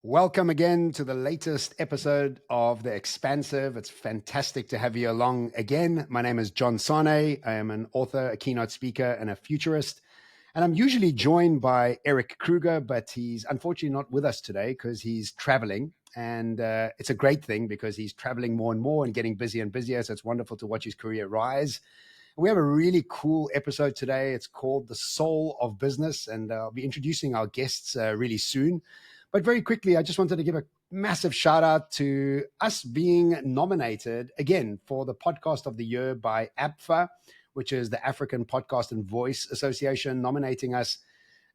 Welcome again to the latest episode of The Expansive. It's fantastic to have you along again. My name is John Sane. I am an author, a keynote speaker, and a futurist. And I'm usually joined by Eric Kruger, but he's unfortunately not with us today because he's traveling. And it's a great thing because he's traveling more and more and getting busier and busier. So it's wonderful to watch his career rise. We have a really cool episode today. It's called The Soul of Business, and I'll be introducing our guests really soon. But very quickly, I just wanted to give a massive shout out to us being nominated again for the Podcast of the Year by APFA, which is the African Podcast and Voice Association, nominating us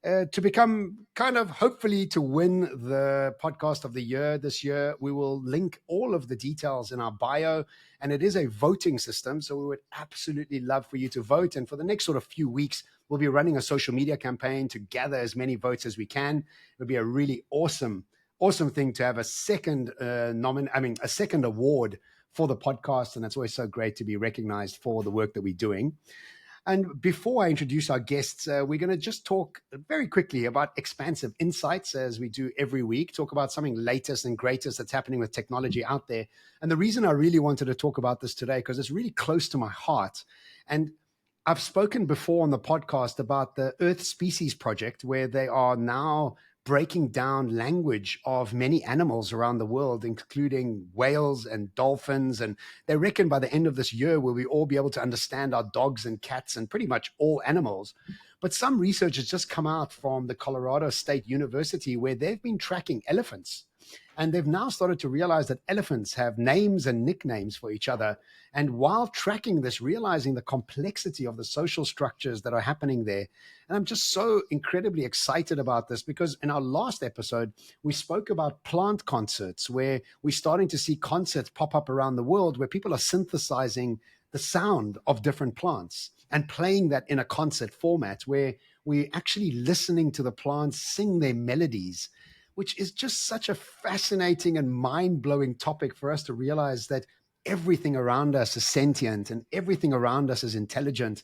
to become hopefully to win the Podcast of the Year this year. We will link all of the details in our bio, and it is a voting system. So we would absolutely love for you to vote. And for the next sort of few weeks, we'll be running a social media campaign to gather as many votes as we can. It'll be a really awesome thing to have a second a second award for the podcast. And it's always so great to be recognized for the work that we're doing. And before I introduce our guests, we're going to just talk very quickly about expansive insights, as we do every week, talk about something latest and greatest that's happening with technology out there. And the reason I really wanted to talk about this today, because it's really close to my heart. And I've spoken before on the podcast about the Earth Species Project, where they are now breaking down language of many animals around the world, including whales and dolphins. And they reckon by the end of this year, we'll all be able to understand our dogs and cats and pretty much all animals. But some research has just come out from the Colorado State University, where they've been tracking elephants. And they've now started to realize that elephants have names and nicknames for each other. And while tracking this, realizing the complexity of the social structures that are happening there. And I'm just so incredibly excited about this, because in our last episode, we spoke about plant concerts, where we're starting to see concerts pop up around the world where people are synthesizing the sound of different plants and playing that in a concert format, where we're actually listening to the plants sing their melodies, which is just such a fascinating and mind-blowing topic for us to realize that everything around us is sentient and everything around us is intelligent,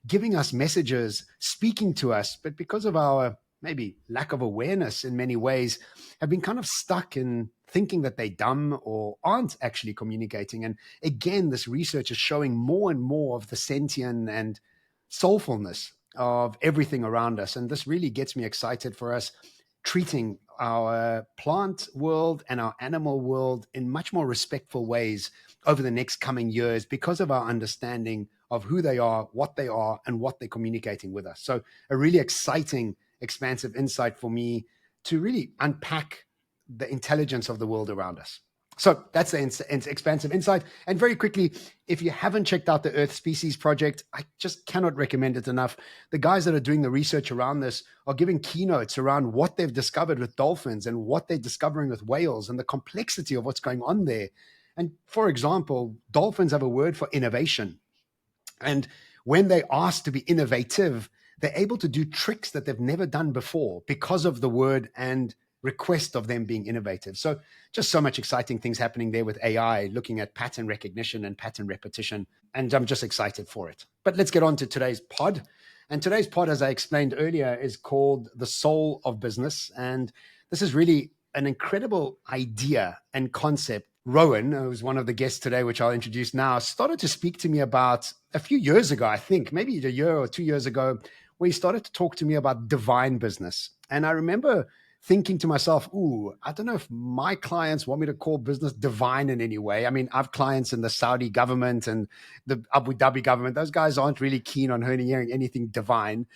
giving us messages, speaking to us, but because of our maybe lack of awareness in many ways, have been kind of stuck in thinking that they're dumb or aren't actually communicating. And again, this research is showing more and more of the sentient and soulfulness of everything around us. And this really gets me excited for us treating our plant world and our animal world in much more respectful ways over the next coming years, because of our understanding of who they are, and what they're communicating with us. So a really exciting, expansive insight for me to really unpack the intelligence of the world around us. So that's the expansive insight. And very quickly, if you haven't checked out the Earth Species Project, I just cannot recommend it enough. The guys that are doing the research around this are giving keynotes around what they've discovered with dolphins and what they're discovering with whales and the complexity of what's going on there. And for example, dolphins have a word for innovation. And when they ask to be innovative, they're able to do tricks that they've never done before because of the word and request of them being innovative. So just so much exciting things happening there with AI, looking at pattern recognition and pattern repetition. And I'm just excited for it. But let's get on to today's pod. And today's pod, as I explained earlier, is called The Soul of Business. And this is really an incredible idea and concept. Rowan, who's one of the guests today, which I'll introduce now, started to speak to me about a few years ago, I think, maybe a year or 2 years ago, where he started to talk to me about divine business. And I remember thinking to myself, I don't know if my clients want me to call business divine in any way. I mean, I have clients in the Saudi government and the Abu Dhabi government. Those guys aren't really keen on hearing anything divine.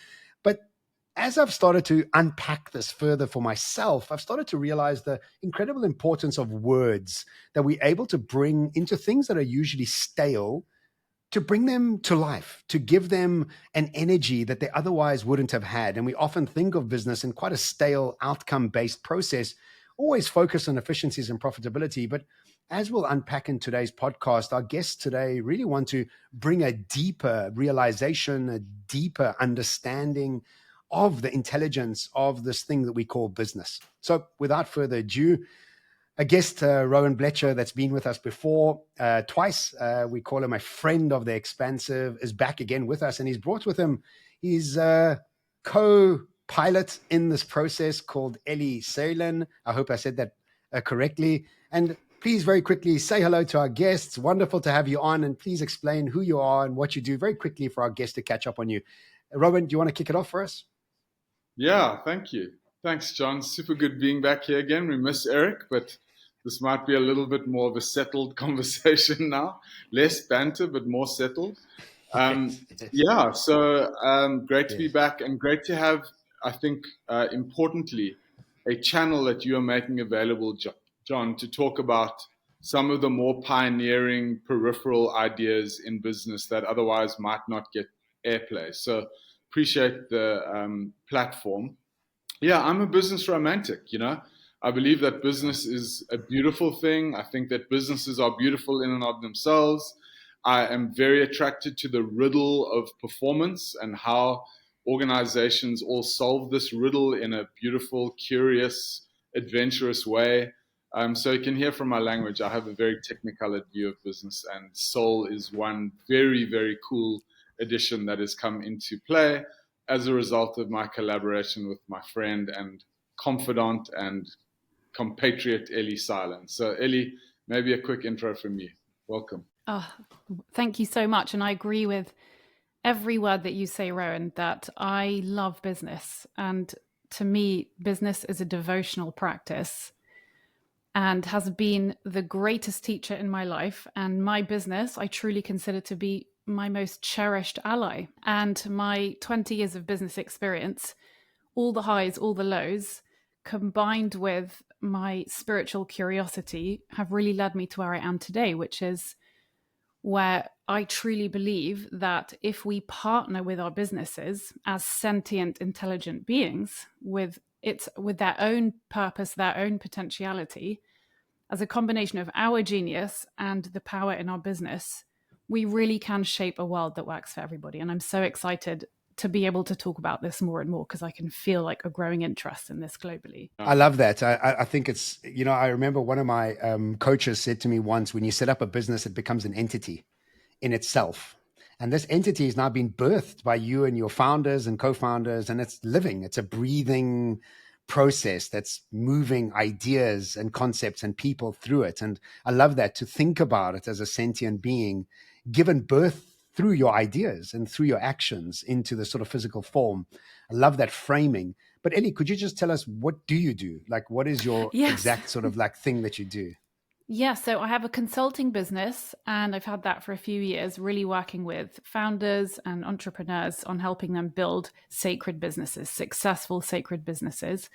But as I've started to unpack this further for myself, I've started to realize the incredible importance of words that we're able to bring into things that are usually stale, to bring them to life, to give them an energy that they otherwise wouldn't have had. And we often think of business in quite a stale, outcome-based process, always focused on efficiencies and profitability. But as we'll unpack in today's podcast, our guests today really want to bring a deeper realization, a deeper understanding of the intelligence of this thing that we call business. So without further ado, a guest, Rowan Belcher, that's been with us before twice. We call him a friend of the Expansive, is back again with us. And he's brought with him his co pilot in this process called Ellie Seilern. I hope I said that correctly. And please very quickly say hello to our guests. Wonderful to have you on, and please explain who you are and what you do very quickly for our guests to catch up on you. Rowan, do you want to kick it off for us? Yeah, thank you. Thanks, John. Super good being back here again. We miss Eric, but this might be a little bit more of a settled conversation now. Less banter, but more settled. Yes. Yeah, so great to be Yes. back, and great to have, I think, importantly, a channel that you are making available, John, to talk about some of the more pioneering peripheral ideas in business that otherwise might not get airplay. So appreciate the platform. Yeah, I'm a business romantic, you know. I believe that business is a beautiful thing. I think that businesses are beautiful in and of themselves. I am very attracted to the riddle of performance and how organizations all solve this riddle in a beautiful, curious, adventurous way. So you can hear from my language, I have a very technicolor view of business, and soul is one very, very cool addition that has come into play as a result of my collaboration with my friend and confidant and compatriot Ellie Seilern. So Ellie, maybe a quick intro from you. Welcome. Oh, thank you so much. And I agree with every word that you say, Rowan, that I love business. And to me, business is a devotional practice and has been the greatest teacher in my life. And my business, I truly consider to be my most cherished ally. And my 20 years of business experience, all the highs, all the lows, combined with my spiritual curiosity, have really led me to where I am today, which is where I truly believe that if we partner with our businesses as sentient, intelligent beings with their own purpose, their own potentiality, as a combination of our genius and the power in our business, we really can shape a world that works for everybody. And I'm so excited to be able to talk about this more and more because I can feel like a growing interest in this globally. I love that. I think it's, you know, I remember one of my coaches said to me once, when you set up a business, it becomes an entity in itself. And this entity is now being birthed by you and your founders and co-founders, and it's living. It's a breathing process that's moving ideas and concepts and people through it. And I love that, to think about it as a sentient being given birth through your ideas and through your actions into the sort of physical form. I love that framing. But Ellie, could you just tell us, what do you do? Like, what is your exact sort of like thing that you do? Yeah, so I have a consulting business, and I've had that for a few years, really working with founders and entrepreneurs on helping them build sacred businesses, successful sacred businesses.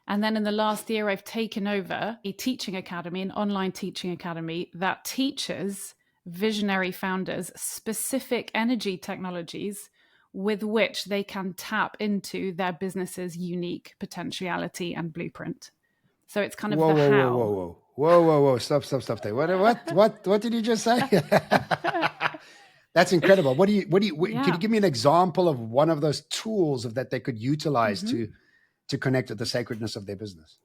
And then in the last year, I've taken over a teaching academy, an online teaching academy that teaches visionary founders specific energy technologies with which they can tap into their business's unique potentiality and blueprint. So it's kind of Whoa. Stop there. What did you just say? That's incredible. Can you give me an example of one of those tools that they could utilize to connect with the sacredness of their business?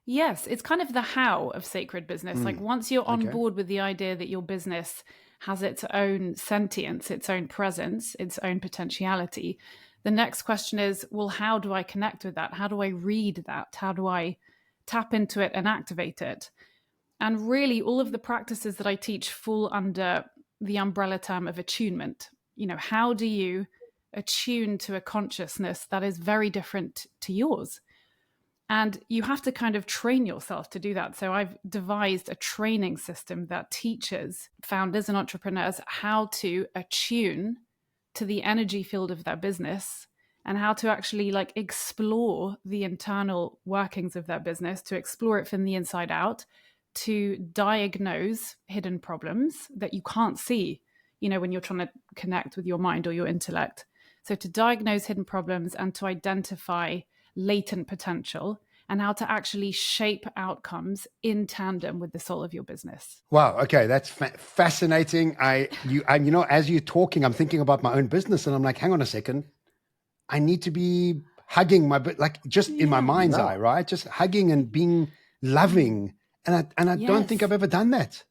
Yes, it's kind of the how of sacred business. Like once you're on board with the idea that your business has its own sentience, its own presence, its own potentiality, the next question is, well, how do I connect with that? How do I read that? How do I tap into it and activate it? And really, all of the practices that I teach fall under the umbrella term of attunement. You know, how do you attune to a consciousness that is very different to yours? And you have to kind of train yourself to do that. So I've devised a training system that teaches founders and entrepreneurs how to attune to the energy field of their business and how to actually like explore the internal workings of their business, to explore it from the inside out, to diagnose hidden problems that you can't see, you know, when you're trying to connect with your mind or your intellect. So to diagnose hidden problems and to identify latent potential, and how to actually shape outcomes in tandem with the soul of your business. Wow. Okay. That's fascinating. You know, as you're talking, I'm thinking about my own business, and I'm like, hang on a second. I need to be hugging in my mind's eye, right? Just hugging and being loving. And I don't think I've ever done that.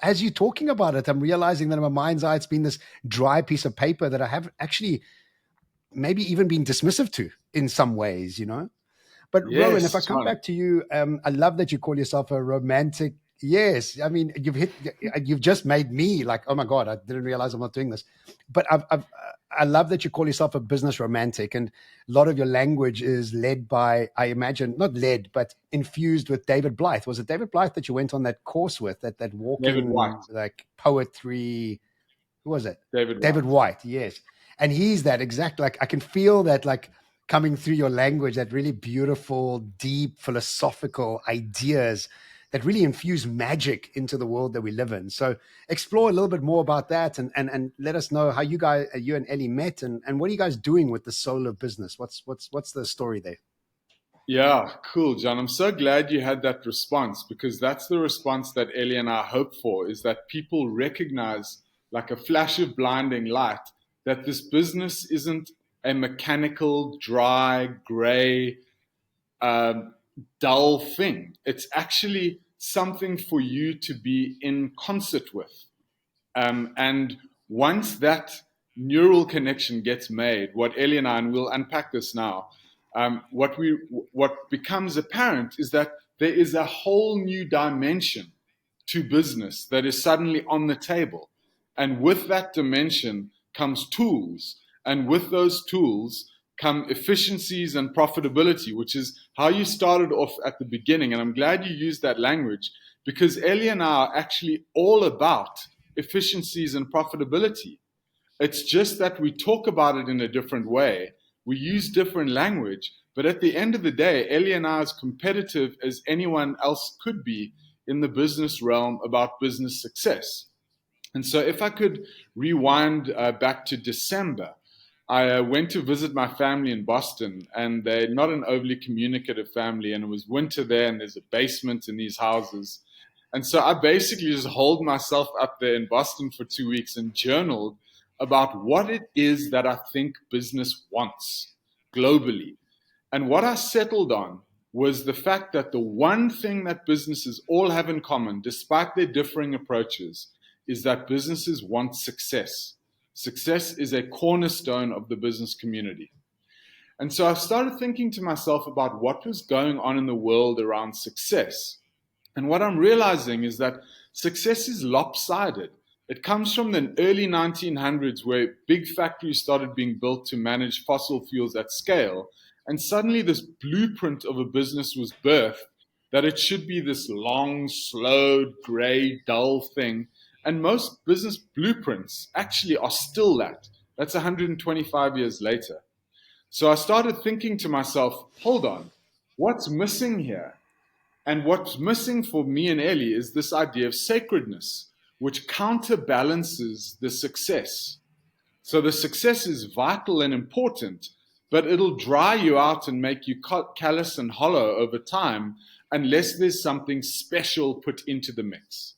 As you're talking about it, I'm realizing that in my mind's eye, it's been this dry piece of paper that I have actually maybe even been dismissive to in some ways, you know. But Yes, Rowan, if I come John. back to you, I love that you call yourself a romantic. Yes, I mean you've just made me like, oh my God, I didn't realize I'm not doing this. But I love that you call yourself a business romantic, and a lot of your language is led by, I imagine, not led, but infused with David Blythe. Was it David Blythe that you went on that course with, that walking like poetry? Who was it? David White, yes. And he's that exact, like, I can feel that, like, coming through your language, that really beautiful, deep, philosophical ideas that really infuse magic into the world that we live in. So explore a little bit more about that, and let us know how you and Ellie met, and what are you guys doing with the soul of business? What's the story there? Yeah, cool, John. I'm so glad you had that response, because that's the response that Ellie and I hope for, is that people recognize, like a flash of blinding light, that this business isn't a mechanical, dry, gray, dull thing. It's actually something for you to be in concert with. And once that neural connection gets made, what Ellie and I, and we'll unpack this now, what becomes apparent is that there is a whole new dimension to business that is suddenly on the table. And with that dimension comes tools. And with those tools come efficiencies and profitability, which is how you started off at the beginning. And I'm glad you used that language, because Ellie and I are actually all about efficiencies and profitability. It's just that we talk about it in a different way. We use different language, but at the end of the day, Ellie and I are as competitive as anyone else could be in the business realm about business success. And so if I could rewind back to December, I went to visit my family in Boston, and they're not an overly communicative family, and it was winter there, and there's a basement in these houses. And so I basically just holed myself up there in Boston for 2 weeks and journaled about what it is that I think business wants globally. And what I settled on was the fact that the one thing that businesses all have in common, despite their differing approaches, is that businesses want success. Success is a cornerstone of the business community. And so I started thinking to myself about what was going on in the world around success. And what I'm realizing is that success is lopsided. It comes from the early 1900s, where big factories started being built to manage fossil fuels at scale. And suddenly this blueprint of a business was birthed, that it should be this long, slow, gray, dull thing. And most business blueprints actually are still that. That's 125 years later. So I started thinking to myself, hold on, what's missing here? And what's missing for me and Ellie is this idea of sacredness, which counterbalances the success. So the success is vital and important, but it'll dry you out and make you callous and hollow over time unless there's something special put into the mix.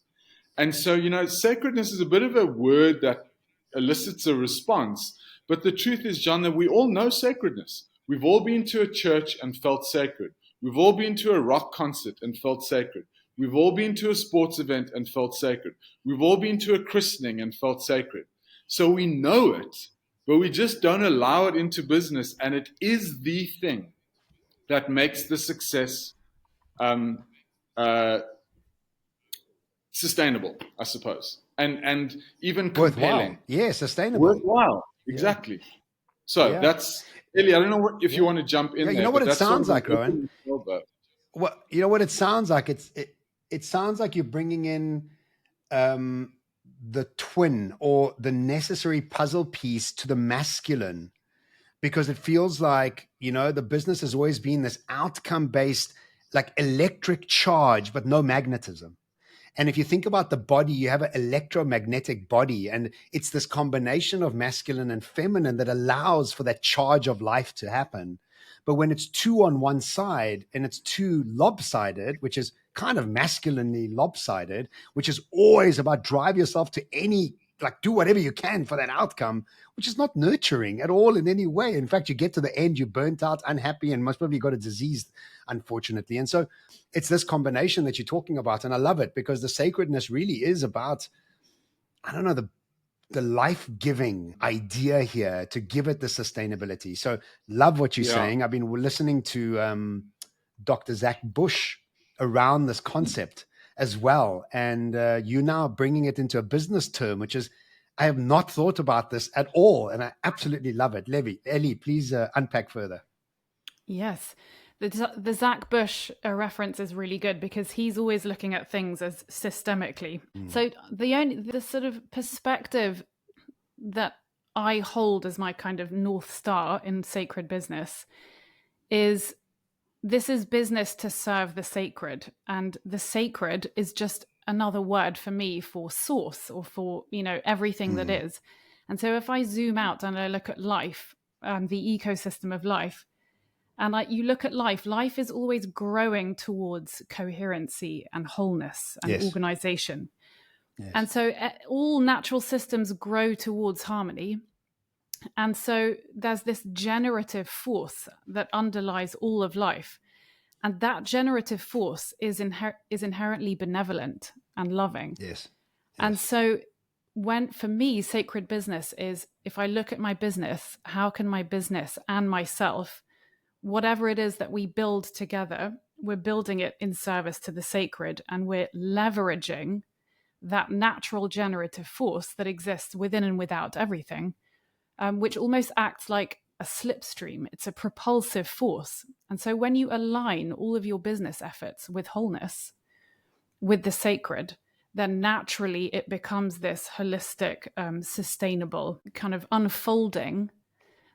And so, sacredness is a bit of a word that elicits a response. But the truth is, John, that we all know sacredness. We've all been to a church and felt sacred. We've all been to a rock concert and felt sacred. We've all been to a sports event and felt sacred. We've all been to a christening and felt sacred. So we know it, but we just don't allow it into business. And it is the thing that makes the success sustainable, I suppose, and even compelling. Worthwhile. Yeah, sustainable. Worthwhile, exactly. Yeah. So that's, Ellie, I don't know if you want to jump in there. You know what it sounds like, Rowan? Well, you know what it sounds like? It sounds like you're bringing in the twin, or the necessary puzzle piece to the masculine, because it feels like, the business has always been this outcome-based, like electric charge, but no magnetism. And if you think about the body, you have an electromagnetic body, and it's this combination of masculine and feminine that allows for that charge of life to happen. But when it's two on one side and it's too lopsided, which is kind of masculinely lopsided, which is always about drive yourself to do whatever you can for that outcome, which is not nurturing at all in any way. In fact, you get to the end, you're burnt out, unhappy, and most probably got a disease, unfortunately. And so it's this combination that you're talking about. And I love it, because the sacredness really is about, I don't know, the life-giving idea here to give it the sustainability. So love what you're saying. I've been listening to Dr. Zach Bush around this concept as well. And you now bringing it into a business term, which is, I have not thought about this at all. And I absolutely love it. Ellie, please unpack further. Yes. The Zach Bush reference is really good because he's always looking at things as systemically. So the sort of perspective that I hold as my kind of North Star in sacred business is this is business to serve the sacred. And the sacred is just another word for me for source or for, everything that is. And so if I zoom out and I look at life, the ecosystem of life, and you look at life is always growing towards coherency and wholeness and organization. Yes. And so all natural systems grow towards harmony. And so there's this generative force that underlies all of life. And that generative force is inherently benevolent and loving. Yes. And so for me, sacred business is, if I look at my business, how can my business and myself, whatever it is that we build together, we're building it in service to the sacred, and we're leveraging that natural generative force that exists within and without everything, which almost acts like a slipstream. It's a propulsive force. And so when you align all of your business efforts with wholeness, with the sacred, then naturally it becomes this holistic, sustainable kind of unfolding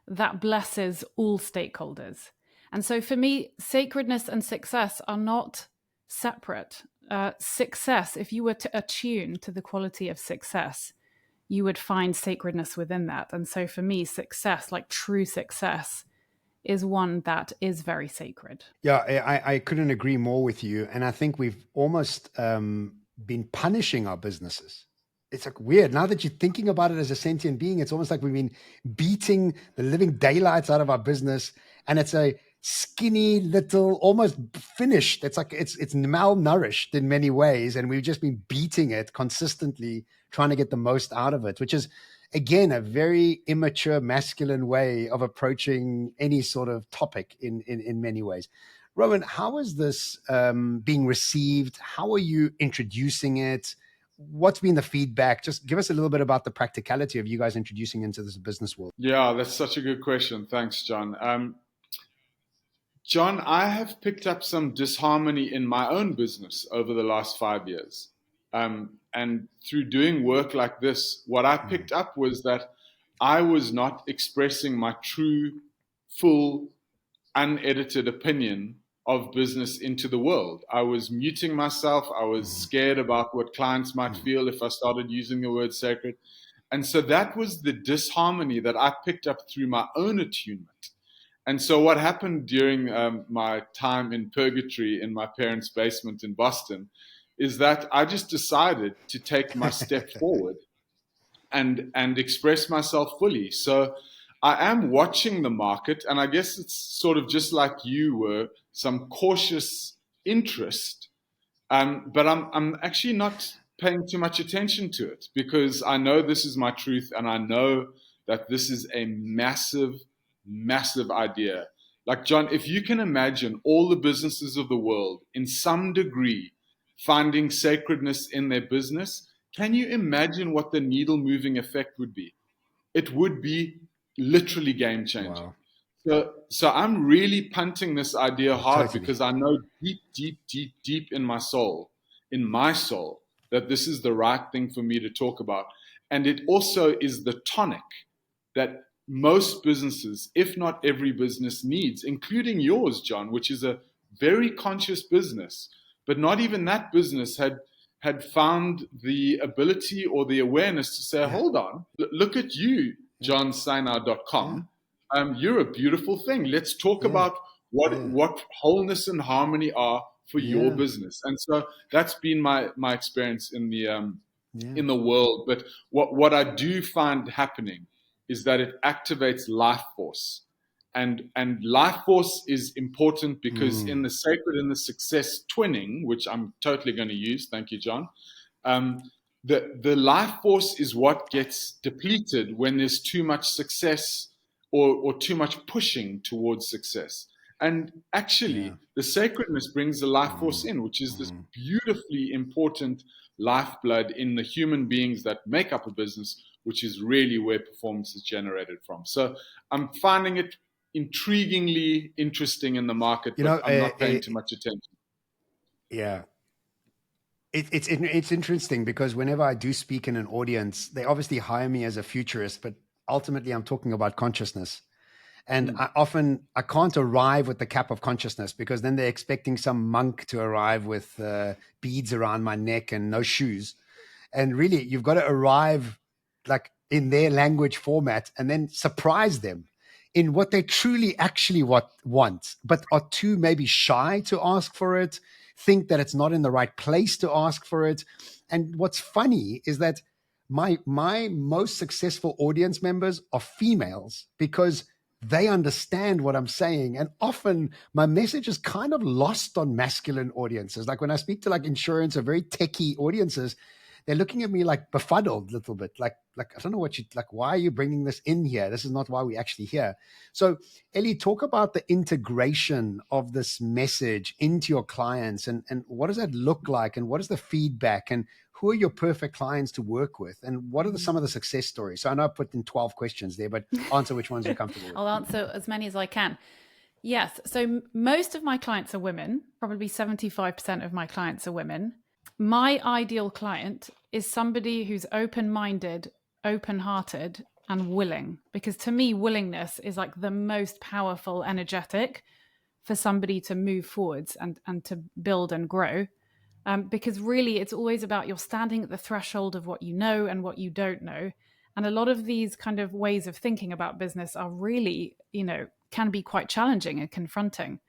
that blesses all stakeholders. And so for me, sacredness and success are not separate. Success, if you were to attune to the quality of success, you would find sacredness within that. And so for me, success, like true success, is one that is very sacred. Yeah, I couldn't agree more with you. And I think we've almost been punishing our businesses. It's like weird. Now that you're thinking about it as a sentient being, it's almost like we've been beating the living daylights out of our business. And it's a skinny little, almost finished. It's like it's malnourished in many ways. And we've just been beating it consistently, trying to get the most out of it, which is, again, a very immature, masculine way of approaching any sort of topic in many ways. Rowan, how is this being received? How are you introducing it? What's been the feedback? Just give us a little bit about the practicality of you guys introducing into this business world. Yeah, that's such a good question. Thanks, John. John, I have picked up some disharmony in my own business over the last 5 years. And through doing work like this, what I picked up was that I was not expressing my true, full, unedited opinion of business into the world. I was muting myself. I was scared about what clients might feel if I started using the word sacred. And so that was the disharmony that I picked up through my own attunement. And so what happened during my time in purgatory in my parents' basement in Boston is that I just decided to take my step forward and express myself fully. So I am watching the market, and I guess it's sort of just like you were, some cautious interest, but I'm actually not paying too much attention to it because I know this is my truth, and I know that this is a massive, massive idea. Like, John, if you can imagine all the businesses of the world in some degree finding sacredness in their business, can you imagine what the needle moving effect would be? It would be literally game changing. Wow. So I'm really punting this idea hard because I know deep in my soul, that this is the right thing for me to talk about. And it also is the tonic that most businesses, if not every business, needs, including yours, John, which is a very conscious business. But not even that business had found the ability or the awareness to say, hold on, look at you, johnseinar.com. You're a beautiful thing. Let's talk about what wholeness and harmony are for your business. And so that's been my experience in the world. But what I do find happening is that it activates life force. And life force is important because in the sacred and the success twinning, which I'm totally going to use, thank you, John, the life force is what gets depleted when there's too much success or too much pushing towards success. And actually, the sacredness brings the life force in, which is this beautifully important lifeblood in the human beings that make up a business, which is really where performance is generated from. So I'm finding it intriguingly interesting in the market, but I'm not paying too much attention. Yeah. It's interesting because whenever I do speak in an audience, they obviously hire me as a futurist, but ultimately I'm talking about consciousness. And I can't arrive with the cap of consciousness, because then they're expecting some monk to arrive with beads around my neck and no shoes. And really, you've got to arrive like in their language format and then surprise them in what they truly actually want, but are too maybe shy to ask for it, think that it's not in the right place to ask for it. And what's funny is that my most successful audience members are females, because they understand what I'm saying. And often my message is kind of lost on masculine audiences. Like when I speak to like insurance or very techie audiences, they're looking at me like befuddled a little bit. Like, I don't know what why are you bringing this in here? This is not why we're actually here. So Ellie, talk about the integration of this message into your clients, and what does that look like? And what is the feedback? And who are your perfect clients to work with? And what are some of the success stories? So I know I put in 12 questions there, but answer which ones you're comfortable with. I'll answer as many as I can. Yes. So most of my clients are women. Probably 75% of my clients are women. My ideal client is somebody who's open-minded, open-hearted, and willing. Because to me, willingness is like the most powerful energetic for somebody to move forwards and to build and grow. Because really, it's always about you're standing at the threshold of what you know and what you don't know. And a lot of these kind of ways of thinking about business are really, can be quite challenging and confronting.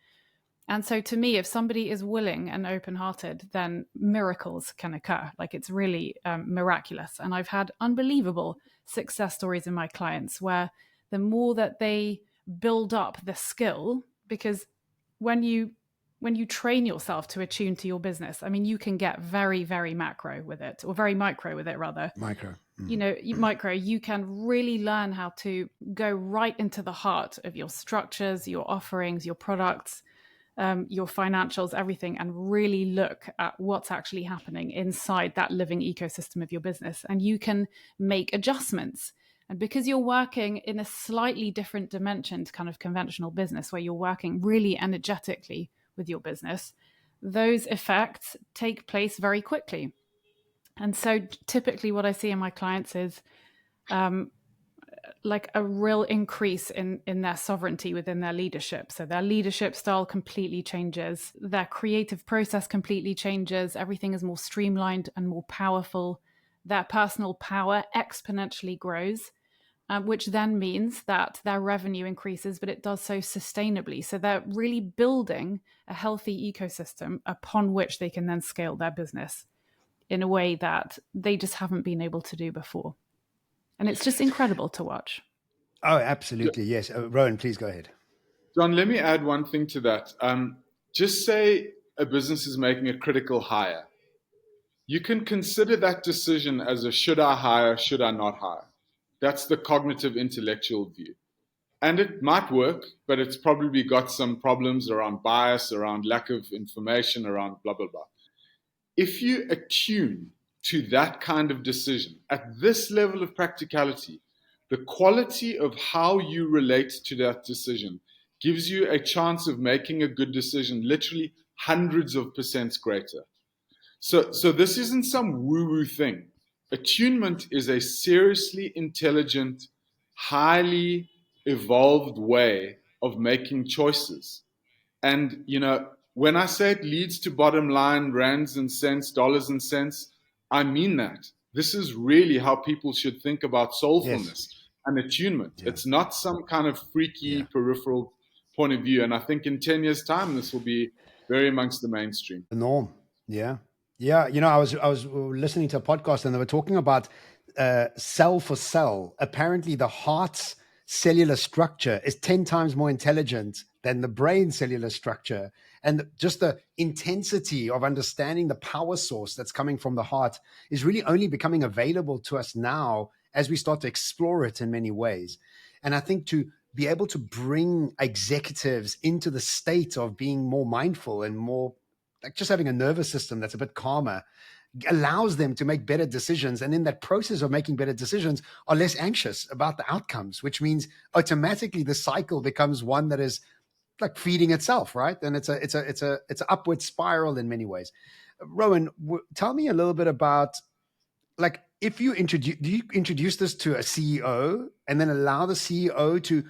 And so to me, if somebody is willing and open-hearted, then miracles can occur. Like it's really miraculous. And I've had unbelievable success stories in my clients where the more that they build up the skill, because when you train yourself to attune to your business, I mean, you can get very, very macro with it, or very micro with it, rather. Micro. Micro, you can really learn how to go right into the heart of your structures, your offerings, your products, your financials, everything, and really look at what's actually happening inside that living ecosystem of your business. And you can make adjustments. And because you're working in a slightly different dimension to kind of conventional business, where you're working really energetically with your business, those effects take place very quickly. And so typically what I see in my clients is like a real increase in their sovereignty within their leadership. So their leadership style completely changes. Their creative process completely changes. Everything is more streamlined and more powerful. Their personal power exponentially grows, which then means that their revenue increases, but it does so sustainably. So they're really building a healthy ecosystem upon which they can then scale their business in a way that they just haven't been able to do before. And it's just incredible to watch. Oh, absolutely. Yes. Rowan, please go ahead. John, let me add one thing to that. Just say a business is making a critical hire. You can consider that decision as a should I hire, should I not hire? That's the cognitive intellectual view. And it might work, but it's probably got some problems around bias, around lack of information, around blah, blah, blah. If you attune to that kind of decision at this level of practicality, the quality of how you relate to that decision gives you a chance of making a good decision literally hundreds of % greater. So this isn't some woo-woo thing. Attunement is a seriously intelligent, highly evolved way of making choices. And, when I say it leads to bottom line, rands and cents, dollars and cents, I mean that. This is really how people should think about soulfulness and attunement. Yeah. It's not some kind of freaky peripheral point of view. And I think in 10 years' time, this will be very amongst the mainstream. The norm. Yeah. Yeah. I was listening to a podcast and they were talking about cell for cell. Apparently the heart's cellular structure is 10 times more intelligent than the brain cellular structure. And just the intensity of understanding the power source that's coming from the heart is really only becoming available to us now as we start to explore it in many ways. And I think to be able to bring executives into the state of being more mindful and more like just having a nervous system that's a bit calmer allows them to make better decisions. And in that process of making better decisions are less anxious about the outcomes, which means automatically the cycle becomes one that is like feeding itself, right? And it's an upward spiral in many ways. Rowan, tell me a little bit about like if do you introduce this to a CEO and then allow the CEO to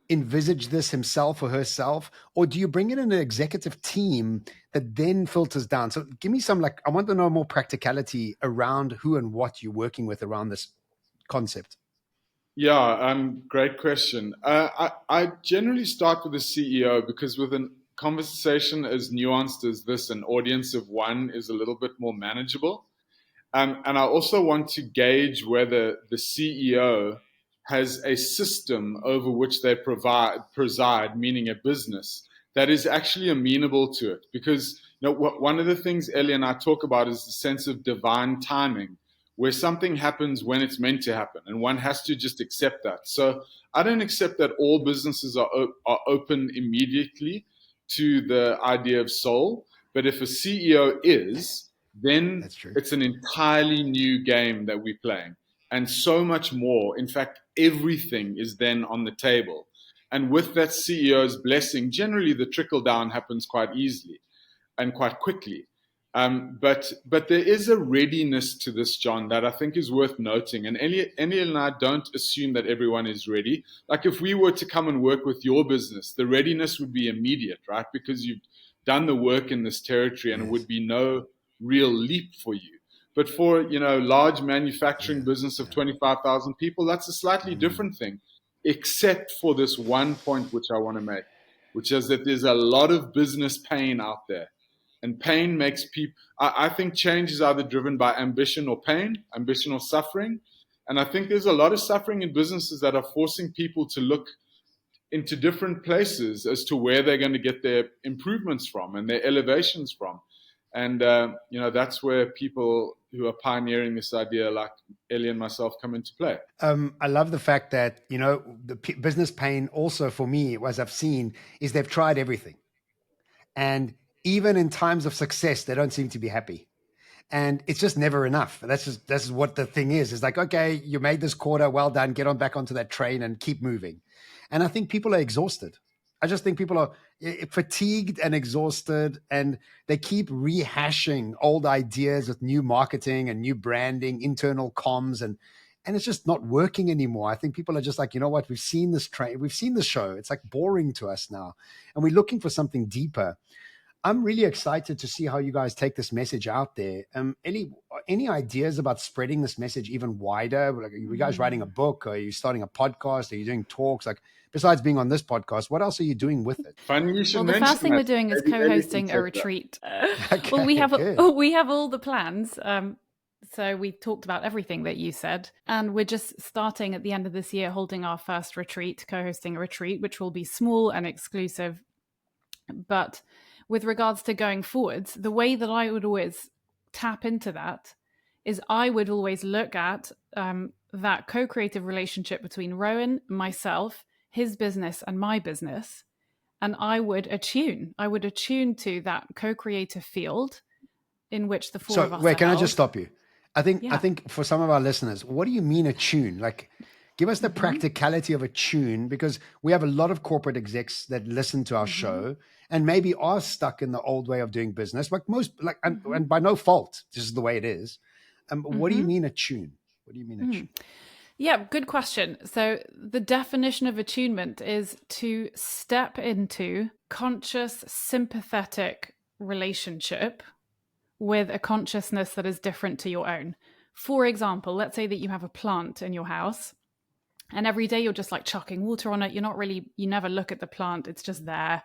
envisage this himself or herself, or do you bring it in an executive team that then filters down? So give me some, like, I want to know more practicality around who and what you're working with around this concept. Yeah, great question. I generally start with the CEO because with a conversation as nuanced as this, an audience of one is a little bit more manageable. And I also want to gauge whether the CEO has a system over which they preside, meaning a business, that is actually amenable to it. Because one of the things Ellie and I talk about is the sense of divine timing, where something happens when it's meant to happen, and one has to just accept that. So I don't accept that all businesses are open immediately to the idea of soul, but if a CEO is, then it's an entirely new game that we're playing. And so much more. In fact, everything is then on the table. And with that CEO's blessing, generally the trickle down happens quite easily and quite quickly. But there is a readiness to this, John, that I think is worth noting. And Ellie and I don't assume that everyone is ready. Like if we were to come and work with your business, the readiness would be immediate, right? Because you've done the work in this territory and it would be no real leap for you. But for, large manufacturing business of 25,000 people, that's a slightly different thing, except for this one point which I want to make, which is that there's a lot of business pain out there. And pain makes people, I think change is either driven by ambition or pain, ambition or suffering. And I think there's a lot of suffering in businesses that are forcing people to look into different places as to where they're going to get their improvements from and their elevations from. And, that's where people who are pioneering this idea, like Ellie and myself, come into play. I love the fact that, the business pain also for me, as I've seen, is they've tried everything. And even in times of success, they don't seem to be happy. And it's just never enough. That's what the thing is. It's like, okay, you made this quarter, well done, get on back onto that train and keep moving. And I think people are exhausted. I just think people are fatigued and exhausted, and they keep rehashing old ideas with new marketing and new branding, internal comms, and it's just not working anymore. I think people are just like, you know what, we've seen this train, we've seen the show. It's like boring to us now, and we're looking for something deeper. I'm really excited to see how you guys take this message out there. Ellie, any ideas about spreading this message even wider? Like, are you guys writing a book? Are you starting a podcast? Are you doing talks? Like, besides being on this podcast, what else are you doing with it? Funny you should the first thing we're doing is co-hosting a retreat. Okay, well, we have all the plans. So we talked about everything that you said, and we're just starting at the end of this year, holding our first retreat, co-hosting a retreat, which will be small and exclusive. But with regards to going forwards, the way that I would always tap into that is I would always look at that co-creative relationship between Rowan, myself, his business, and my business. And I would attune to that co-creative field in which the four of us wait, can held. I just stop you? I think for some of our listeners, what do you mean attune? Like, give us the practicality of attune, because we have a lot of corporate execs that listen to our show and maybe are stuck in the old way of doing business, and by no fault, this is the way it is. What do you mean attune? What do you mean attune? Yeah, good question. So the definition of attunement is to step into conscious, sympathetic relationship with a consciousness that is different to your own. For example, let's say that you have a plant in your house, and every day you're just like chucking water on it. You never look at the plant. It's just there.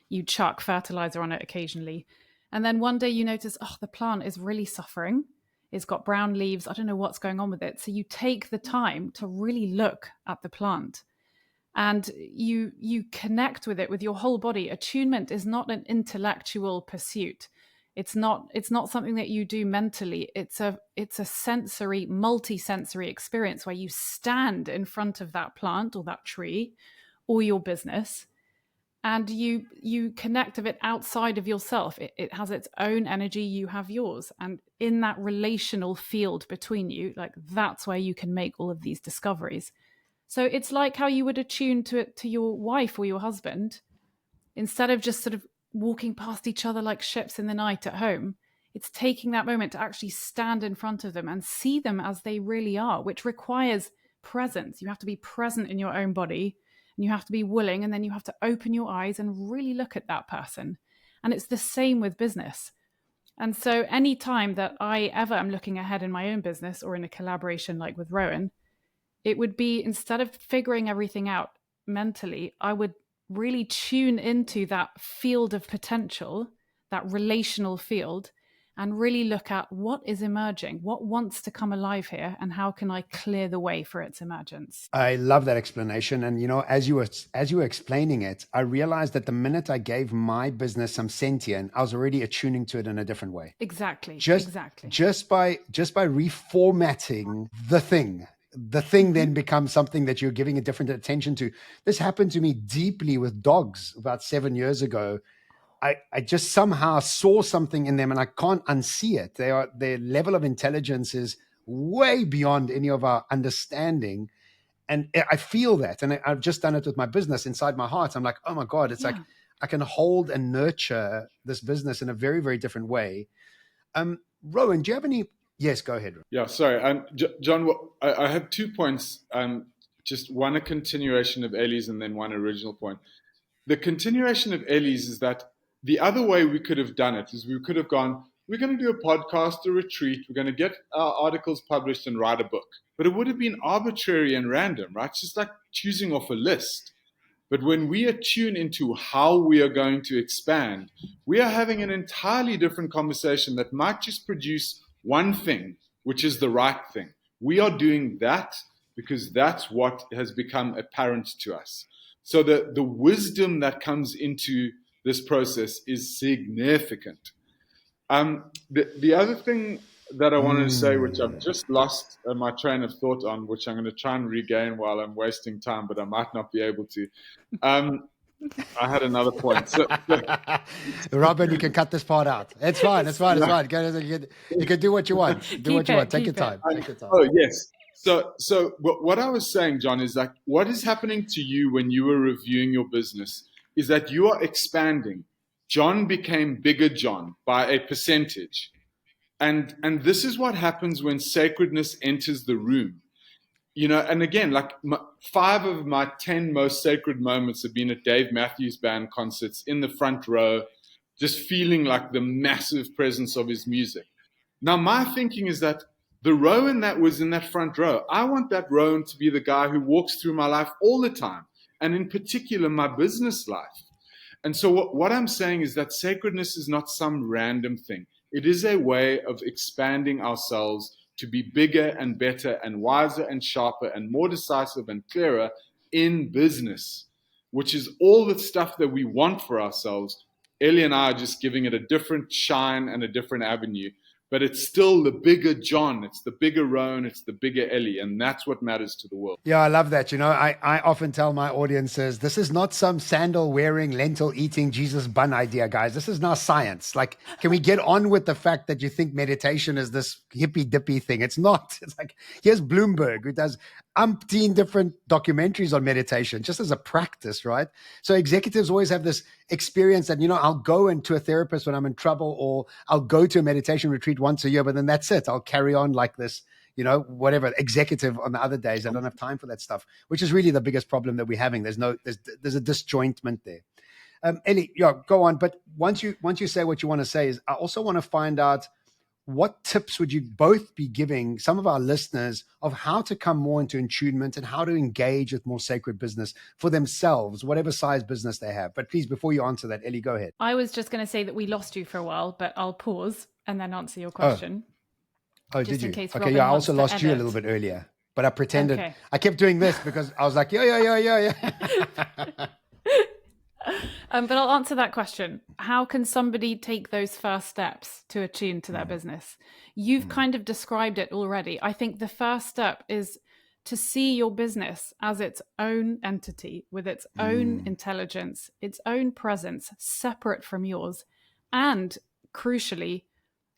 You chuck fertilizer on it occasionally. And then one day you notice, the plant is really suffering. It's got brown leaves. I don't know what's going on with it. So you take the time to really look at the plant. and you connect with it with your whole body. Attunement is not an intellectual pursuit. It's not something that you do mentally. It's a sensory, multi-sensory experience where you stand in front of that plant or that tree or your business, and you connect with it outside of yourself. It has its own energy, you have yours. And in that relational field between you, like, that's where you can make all of these discoveries. So it's like how you would attune to your wife or your husband. Instead of just sort of walking past each other like ships in the night at home, it's taking that moment to actually stand in front of them and see them as they really are, which requires presence. You have to be present in your own body, and you have to be willing, and then you have to open your eyes and really look at that person. And it's the same with business. And so any time that I ever am looking ahead in my own business or in a collaboration like with Rowan, it would be, instead of figuring everything out mentally, I would really tune into that field of potential, that relational field, and really look at what is emerging, what wants to come alive here, and how can I clear the way for its emergence. I love that explanation. And, as you were explaining it, I realized that the minute I gave my business some sentient, I was already attuning to it in a different way. Exactly. Just by reformatting the thing. The thing then becomes something that you're giving a different attention to. This happened to me deeply with dogs about 7 years ago. I just somehow saw something in them and I can't unsee it. Their level of intelligence is way beyond any of our understanding. And I feel that. And I've just done it with my business inside my heart. I'm like, oh my God, it's like I can hold and nurture this business in a very, very different way. Rowan, do you have any? Yes, go ahead. Yeah, sorry. John, I have 2 points. Just one a continuation of Ellie's and then one original point. The continuation of Ellie's is that the other way we could have done it is we could have gone, we're going to do a podcast, a retreat, we're going to get our articles published and write a book. But it would have been arbitrary and random, right? It's just like choosing off a list. But when we attune into how we are going to expand, we are having an entirely different conversation that might just produce one thing, which is the right thing. We are doing that because that's what has become apparent to us. So the wisdom that comes into this process is significant. The other thing that I wanted to say, which I've just lost my train of thought on, which I'm going to try and regain while I'm wasting time, but I might not be able to. I had another point. So, Robin, you can cut this part out. It's fine. It's fine. You can do what you want. Take your time. Oh, yes. So what I was saying, John, is like what is happening to you when you were reviewing your business is that you are expanding. John became bigger John by a percentage. And this is what happens when sacredness enters the room. And again, like 5 of my 10 most sacred moments have been at Dave Matthews Band concerts in the front row, just feeling like the massive presence of his music. Now, my thinking is that the Rowan that was in that front row, I want that Rowan to be the guy who walks through my life all the time, and in particular, my business life. And so what I'm saying is that sacredness is not some random thing. It is a way of expanding ourselves to be bigger and better and wiser and sharper and more decisive and clearer in business, which is all the stuff that we want for ourselves. Ellie and I are just giving it a different shine and a different avenue. But it's still the bigger John, it's the bigger Rowan, it's the bigger Ellie, and that's what matters to the world. Yeah, I love that. I often tell my audiences, this is not some sandal-wearing, lentil-eating Jesus bun idea, guys. This is now science. Like, can we get on with the fact that you think meditation is this hippy-dippy thing? It's not. It's like, here's Bloomberg, who does umpteen different documentaries on meditation, just as a practice, right? So executives always have this experience that, I'll go into a therapist when I'm in trouble, or I'll go to a meditation retreat once a year, but then that's it. I'll carry on like this, whatever, executive on the other days. I don't have time for that stuff, which is really the biggest problem that we're having. There's a disjointment there. Ellie, go on. But once you say what you want to say, is I also want to find out, what tips would you both be giving some of our listeners of how to come more into attunement and how to engage with more sacred business for themselves, whatever size business they have? But please, before you answer that, Ellie, go ahead. I was just going to say that we lost you for a while, but I'll pause and then answer your question. Oh, did you? Okay, I also lost you a little bit earlier. but I pretended. Okay. I kept doing this because I was like, yeah. But I'll answer that question. How can somebody take those first steps to attune to their business? You've kind of described it already. I think the first step is to see your business as its own entity with its own intelligence, its own presence, separate from yours, and crucially,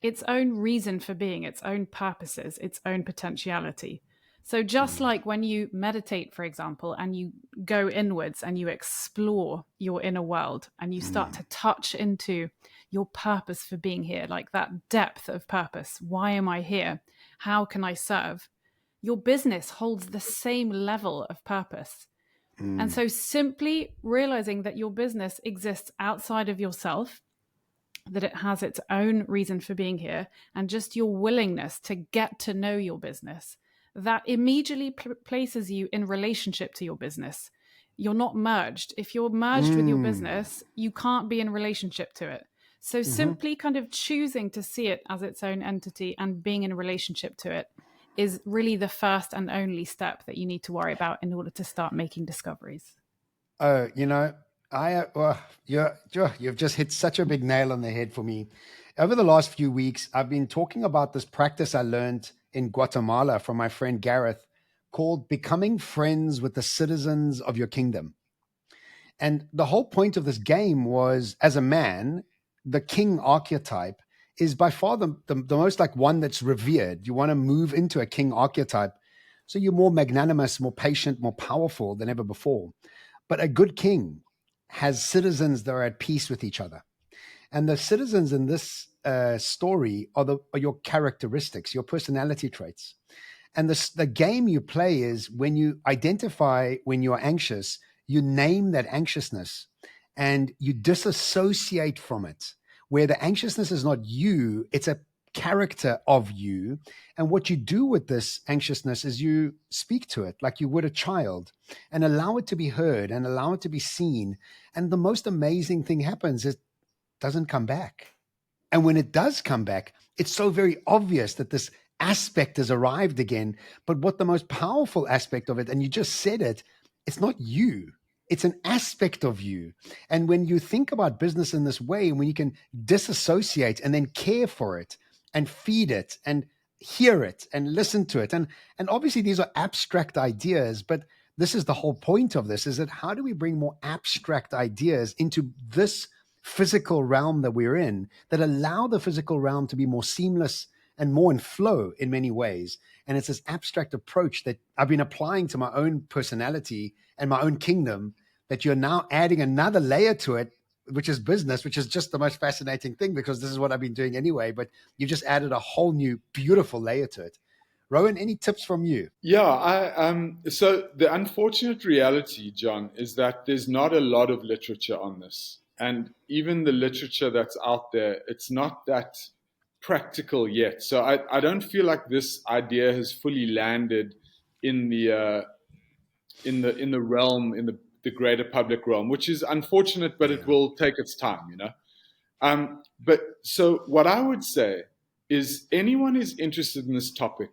its own reason for being, its own purposes, its own potentiality. So just like when you meditate, for example, and you go inwards and you explore your inner world and you start to touch into your purpose for being here, like that depth of purpose. Why am I here? How can I serve? Your business holds the same level of purpose. And so simply realizing that your business exists outside of yourself, that it has its own reason for being here, and just your willingness to get to know your business, that immediately places you in relationship to your business. You're not merged. If you're merged with your business, you can't be in relationship to it. So simply kind of choosing to see it as its own entity and being in a relationship to it is really the first and only step that you need to worry about in order to start making discoveries. Oh, you've just hit such a big nail on the head for me. Over the last few weeks, I've been talking about this practice I learned in Guatemala from my friend Gareth called becoming friends with the citizens of your kingdom. And the whole point of this game was, as a man, the king archetype is by far the most like one that's revered. You want to move into a king archetype. So you're more magnanimous, more patient, more powerful than ever before. But a good king has citizens that are at peace with each other. And the citizens in this story are your characteristics, your personality traits. And the game you play is when you identify when you're anxious, you name that anxiousness and you disassociate from it, where the anxiousness is not you, it's a character of you. And what you do with this anxiousness is you speak to it like you would a child and allow it to be heard and allow it to be seen. And the most amazing thing happens is it doesn't come back. And when it does come back, it's so very obvious that this aspect has arrived again. But what the most powerful aspect of it, and you just said it, it's not you. It's an aspect of you. And when you think about business in this way, when you can disassociate and then care for it and feed it and hear it and listen to it. And obviously these are abstract ideas, but this is the whole point of this, is that how do we bring more abstract ideas into this physical realm that we're in that allow the physical realm to be more seamless and more in flow in many ways. And it's this abstract approach that I've been applying to my own personality and my own kingdom, that you're now adding another layer to it, which is business, which is just the most fascinating thing because this is what I've been doing anyway, but you just added a whole new beautiful layer to it. Rowan, any tips from you? Yeah, so the unfortunate reality, John, is that there's not a lot of literature on this. And even the literature that's out there, it's not that practical yet. So I don't feel like this idea has fully landed in the realm, in the greater public realm, which is unfortunate, but it will take its time, you know. But so what I would say is, anyone who's interested in this topic,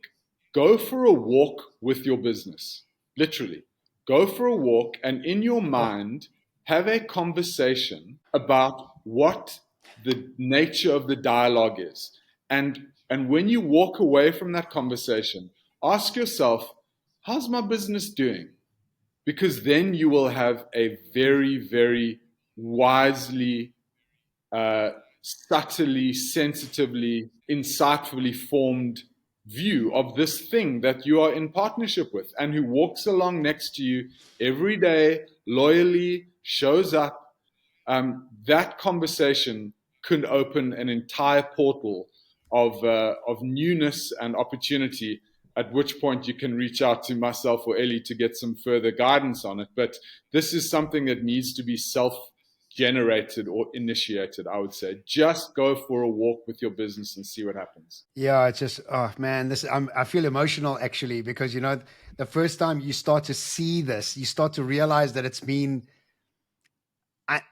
go for a walk with your business. Literally, go for a walk, and in your mind, have a conversation about what the nature of the dialogue is. And when you walk away from that conversation, ask yourself, how's my business doing? Because then you will have a very, very wisely, subtly, sensitively, insightfully formed view of this thing that you are in partnership with, and who walks along next to you every day, loyally, shows up. That conversation could open an entire portal of newness and opportunity, at which point you can reach out to myself or Ellie to get some further guidance on it. But this is something that needs to be self-generated or initiated, I would say. Just go for a walk with your business and see what happens. Yeah, it's just, oh man, I feel emotional actually, because, you know, the first time you start to see this, you start to realize that it's been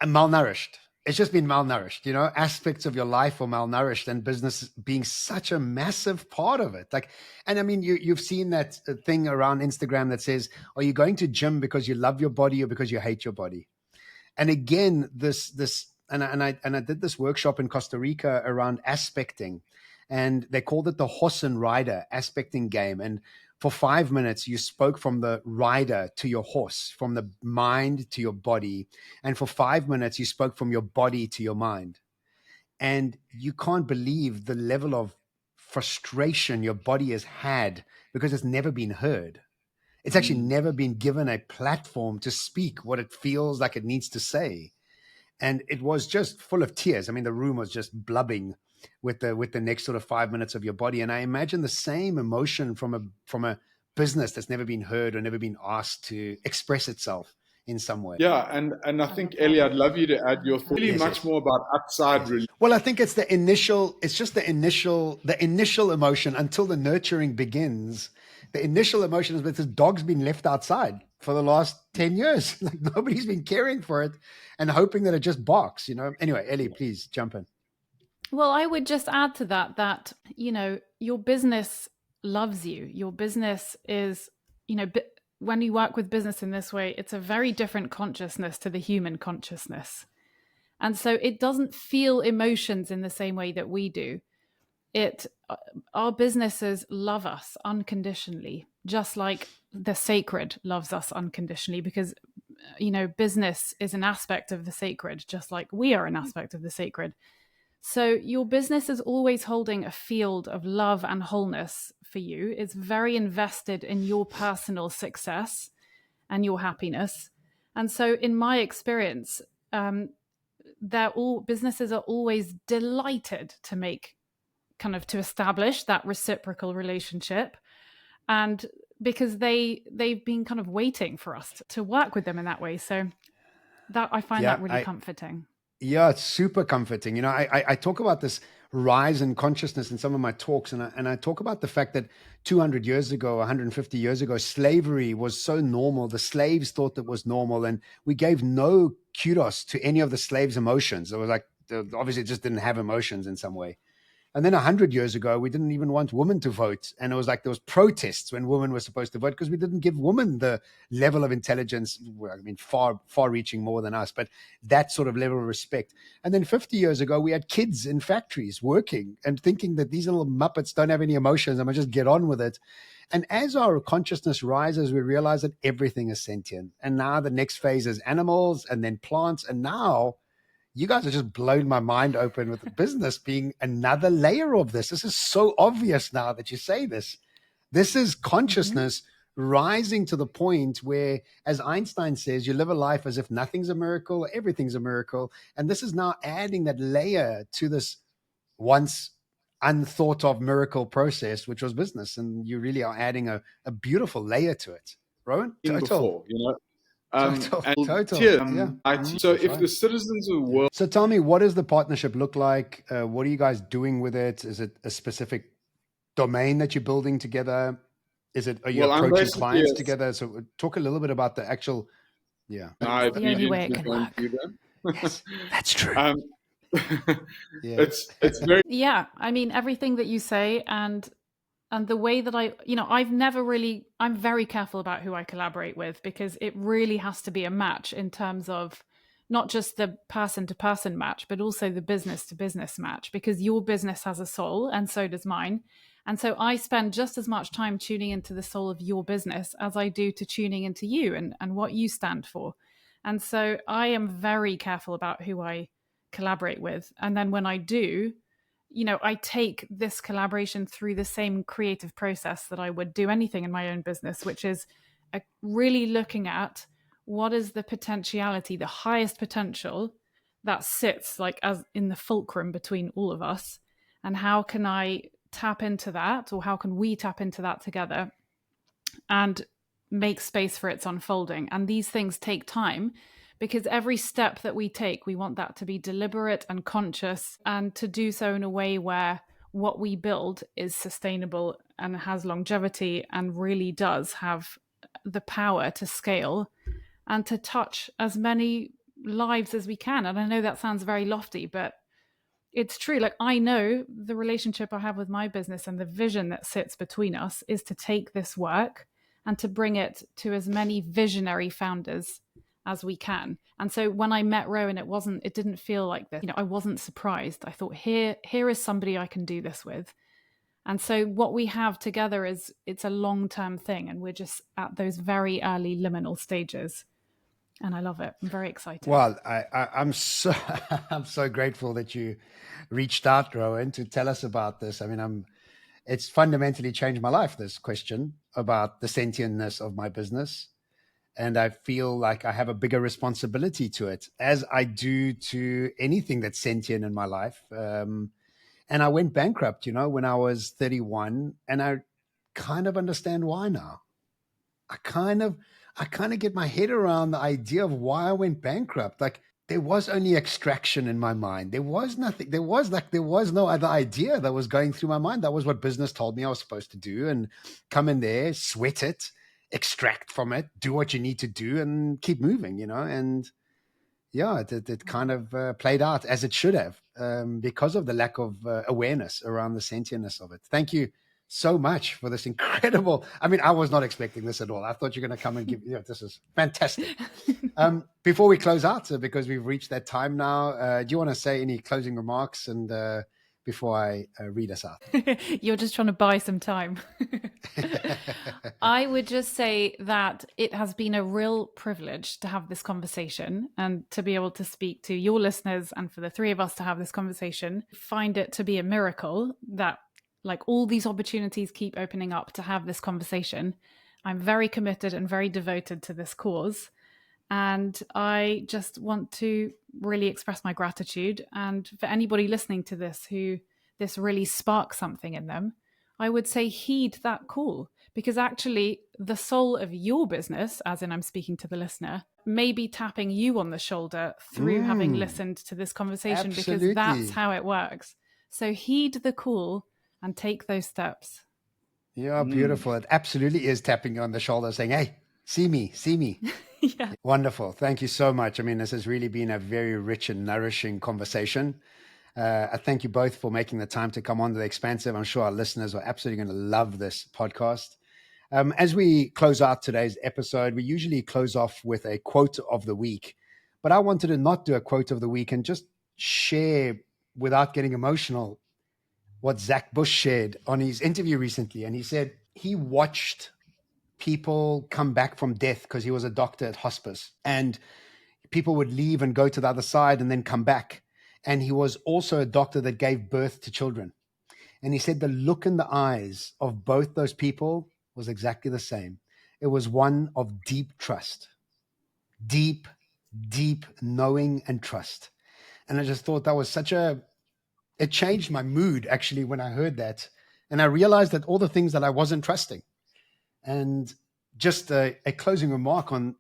malnourished. it's just been malnourished, aspects of your life are malnourished, and business being such a massive part of it. Like, and I mean, you've seen that thing around Instagram that says, are you going to gym because you love your body or because you hate your body? And again, and I did this workshop in Costa Rica around aspecting, and they called it the horse and rider aspecting game. And for 5 minutes, you spoke from the rider to your horse, from the mind to your body. And for 5 minutes, you spoke from your body to your mind. And you can't believe the level of frustration your body has had because it's never been heard. It's actually never been given a platform to speak what it feels like it needs to say. And it was just full of tears. I mean, the room was just blubbing with the next sort of 5 minutes of your body. And I imagine the same emotion from a business that's never been heard or never been asked to express itself in some way. Yeah, and I think, Ellie, I'd love you to add your thoughts. Really much more about outside release. Well, I think it's the initial emotion until the nurturing begins. The initial emotion is that this dog's been left outside for the last 10 years. Like, nobody's been caring for it and hoping that it just barks, Anyway, Ellie, please jump in. Well, I would just add to that, your business loves you. Your business is, when you work with business in this way, it's a very different consciousness to the human consciousness. And so it doesn't feel emotions in the same way that we do. Our businesses love us unconditionally, just like the sacred loves us unconditionally, because, business is an aspect of the sacred, just like we are an aspect of the sacred. So your business is always holding a field of love and wholeness for you. It's very invested in your personal success and your happiness. And so in my experience, businesses are always delighted to establish that reciprocal relationship. And because they've been kind of waiting for us to work with them in that way. So that I find that really comforting. Yeah, it's super comforting. I talk about this rise in consciousness in some of my talks, and I talk about the fact that 200 years ago, 150 years ago, slavery was so normal. The slaves thought that was normal, and we gave no kudos to any of the slaves' emotions. It was like, obviously, it just didn't have emotions in some way. And then 100 years ago, we didn't even want women to vote. And it was like there was protests when women were supposed to vote because we didn't give women the level of intelligence, far, far reaching more than us, but that sort of level of respect. And then 50 years ago, we had kids in factories working and thinking that these little Muppets don't have any emotions. I'm going to just get on with it. And as our consciousness rises, we realize that everything is sentient. And now the next phase is animals and then plants. And now you guys have just blown my mind open with the business being another layer of this. This is so obvious now that you say this. This is consciousness rising to the point where, as Einstein says, you live a life as if nothing's a miracle, everything's a miracle. And this is now adding that layer to this once unthought of miracle process, which was business. And you really are adding a beautiful layer to it. Rowan? Total. Total. Yeah. So if the citizens of the world... So tell me, what does the partnership look like? What are you guys doing with it? Is it a specific domain that you're building together? Are you approaching clients together? So talk a little bit about the actual... Yeah. That's the only way it can work. Yes, that's true. It's very... Yeah, I mean, everything that you say and the way that I'm very careful about who I collaborate with, because it really has to be a match in terms of not just the person to person match, but also the business to business match, because your business has a soul and so does mine. And so I spend just as much time tuning into the soul of your business as I do to tuning into you and what you stand for. And so I am very careful about who I collaborate with. And then when I do, I take this collaboration through the same creative process that I would do anything in my own business, which is really looking at what is the potentiality, the highest potential that sits like as in the fulcrum between all of us, and how can I tap into that, or how can we tap into that together and make space for its unfolding. And these things take time, because every step that we take, we want that to be deliberate and conscious, and to do so in a way where what we build is sustainable and has longevity and really does have the power to scale and to touch as many lives as we can. And I know that sounds very lofty, but it's true. Like, I know the relationship I have with my business and the vision that sits between us is to take this work and to bring it to as many visionary founders as we can. And so when I met Rowan, it didn't feel like this. I wasn't surprised. I thought, here is somebody I can do this with. And so what we have together it's a long-term thing, and we're just at those very early liminal stages. And I love it. I'm very excited. Well, I'm so I'm so grateful that you reached out, Rowan, to tell us about this. I mean, it's fundamentally changed my life, this question about the sentientness of my business. And I feel like I have a bigger responsibility to it, as I do to anything that's sentient in my life. And I went bankrupt, when I was 31, and I kind of understand why now. I kind of get my head around the idea of why I went bankrupt. Like, there was only extraction in my mind. There was nothing. There was no other idea that was going through my mind. That was what business told me I was supposed to do, and come in there, sweat it, extract from it, do what you need to do, and keep moving, and yeah, it kind of played out as it should have, because of the lack of awareness around the sentientness of it. Thank you so much for this incredible. I mean, I was not expecting this at all. I thought you're going to come and give, this is fantastic. Before we close out, because we've reached that time now, do you want to say any closing remarks and before I read us out? You're just trying to buy some time. I would just say that it has been a real privilege to have this conversation and to be able to speak to your listeners, and for the three of us to have this conversation. Find it to be a miracle that, like, all these opportunities keep opening up to have this conversation. I'm very committed and very devoted to this cause. And I just want to really express my gratitude. And for anybody listening to this who this really sparks something in them, I would say heed that call, because actually the soul of your business, as in I'm speaking to the listener, may be tapping you on the shoulder through having listened to this conversation. Absolutely. Because that's how it works. So heed the call and take those steps. Yeah, beautiful. It absolutely is tapping you on the shoulder saying, hey, see me. Yeah. Wonderful. Thank you so much. I mean, this has really been a very rich and nourishing conversation. I thank you both for making the time to come on to the Expansive. I'm sure our listeners are absolutely going to love this podcast. As we close out today's episode, we usually close off with a quote of the week, but I wanted to not do a quote of the week and just share, without getting emotional, what Zach Bush shared on his interview recently. And he said he watched people come back from death because he was a doctor at hospice, and people would leave and go to the other side and then come back. And he was also a doctor that gave birth to children. And he said the look in the eyes of both those people was exactly the same. It was one of deep trust, deep knowing and trust. And I just thought that was it changed my mood actually when I heard that. And I realized that all the things that I wasn't trusting. And just a closing remark on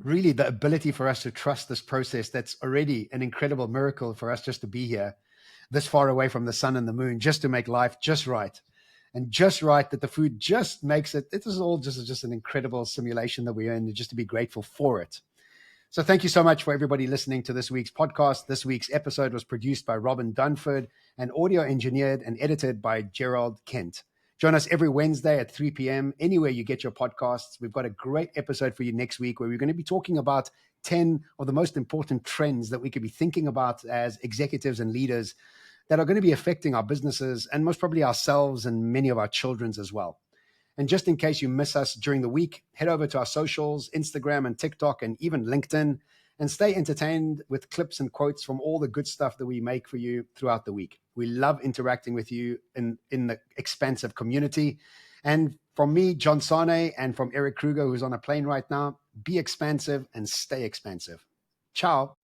really the ability for us to trust this process. That's already an incredible miracle for us just to be here this far away from the sun and the moon, just to make life just right. And just right that the food just makes it. This is all just an incredible simulation that we're in, just to be grateful for it. So thank you so much for everybody listening to this week's podcast. This week's episode was produced by Robin Dunford and audio engineered and edited by Gerald Kent. Join us every Wednesday at 3 p.m. anywhere you get your podcasts. We've got a great episode for you next week where we're going to be talking about 10 of the most important trends that we could be thinking about as executives and leaders that are going to be affecting our businesses and most probably ourselves and many of our children's as well. And just in case you miss us during the week, head over to our socials, Instagram and TikTok, and even LinkedIn, and stay entertained with clips and quotes from all the good stuff that we make for you throughout the week. We love interacting with you in the Expansive community. And from me, John Sane, and from Eric Kruger, who's on a plane right now, be expansive and stay expansive. Ciao.